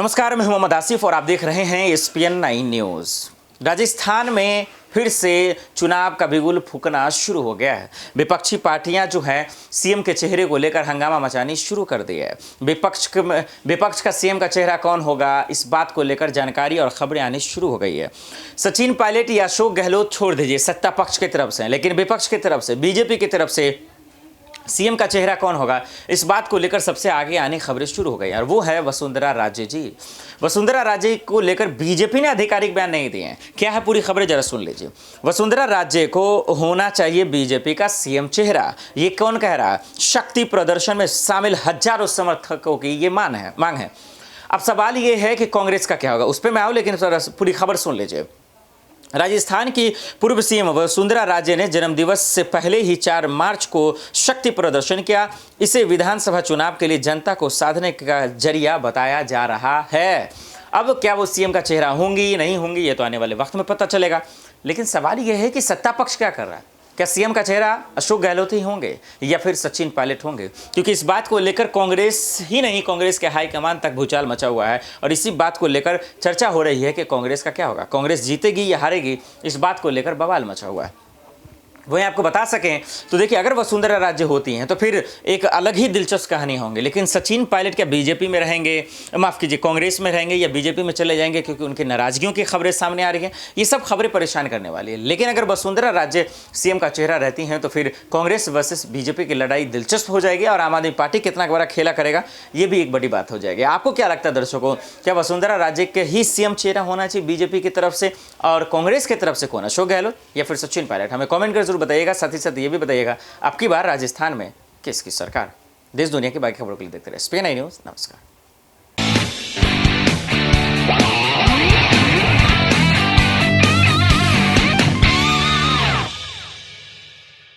नमस्कार, मैं मोहम्मद आसिफ और आप देख रहे हैं एसपीएन 9 न्यूज़। राजस्थान में फिर से चुनाव का बिगुल फूकना शुरू हो गया है। विपक्षी पार्टियां जो हैं सीएम के चेहरे को लेकर हंगामा मचानी शुरू कर दी है। विपक्ष का सीएम का चेहरा कौन होगा, इस बात को लेकर जानकारी और खबरें आनी शुरू हो गई है। सचिन पायलट या अशोक गहलोत छोड़ दीजिए, सत्ता पक्ष की तरफ से, लेकिन विपक्ष की तरफ से, बीजेपी की तरफ से सीएम का चेहरा कौन होगा, इस बात को लेकर सबसे आगे आने खबरें शुरू हो गई और वो है वसुंधरा राजे जी। वसुंधरा राजे को लेकर बीजेपी ने आधिकारिक बयान नहीं दिए हैं। क्या है पूरी खबरें, जरा सुन लीजिए। वसुंधरा राजे को होना चाहिए बीजेपी का सीएम चेहरा, ये कौन कह रहा है? शक्ति प्रदर्शन में शामिल हजारों समर्थकों की ये मांग है। अब सवाल ये है कि कांग्रेस का क्या होगा, उस पर मैं आऊँ, लेकिन पूरी खबर सुन लीजिए। राजस्थान की पूर्व सीएम वसुंधरा राजे ने जन्मदिवस से पहले ही 4 मार्च को शक्ति प्रदर्शन किया। इसे विधानसभा चुनाव के लिए जनता को साधने का जरिया बताया जा रहा है। अब क्या वो सीएम का चेहरा होंगी नहीं होंगी, ये तो आने वाले वक्त में पता चलेगा। लेकिन सवाल ये है कि सत्ता पक्ष क्या कर रहा है? क्या सीएम का चेहरा अशोक गहलोत ही होंगे या फिर सचिन पायलट होंगे? क्योंकि इस बात को लेकर कांग्रेस ही नहीं, कांग्रेस के हाईकमान तक भूचाल मचा हुआ है और इसी बात को लेकर चर्चा हो रही है कि कांग्रेस का क्या होगा, कांग्रेस जीतेगी या हारेगी, इस बात को लेकर बवाल मचा हुआ है। वहीं आपको बता सकें तो देखिए, अगर वसुंधरा राजे होती हैं तो फिर एक अलग ही दिलचस्प कहानी होंगी। लेकिन सचिन पायलट क्या बीजेपी में रहेंगे, माफ़ कीजिए कांग्रेस में रहेंगे या बीजेपी में चले जाएंगे, क्योंकि उनकी नाराजगियों की खबरें सामने आ रही हैं। ये सब खबरें परेशान करने वाली है। लेकिन अगर वसुंधरा राजे सीएम का चेहरा रहती हैं तो फिर कांग्रेस वर्सेस बीजेपी की लड़ाई दिलचस्प हो जाएगी और आम आदमी पार्टी कितना बड़ा खेला करेगा, ये भी एक बड़ी बात हो जाएगी। आपको क्या लगता है दर्शकों, क्या वसुंधरा राजे के ही सीएम चेहरा होना चाहिए बीजेपी की तरफ से, और कांग्रेस की तरफ से कौन, अशोक गहलोत या फिर सचिन पायलट? हमें कमेंट कर जरूर बताइएगा। साथ ही साथ ये भी बताइएगा आपकी बार राजस्थान में किसकी सरकार। देश दुनिया की बाकी खबरों के लिए देखते रहे एसपीएन 9 न्यूज़। नमस्कार।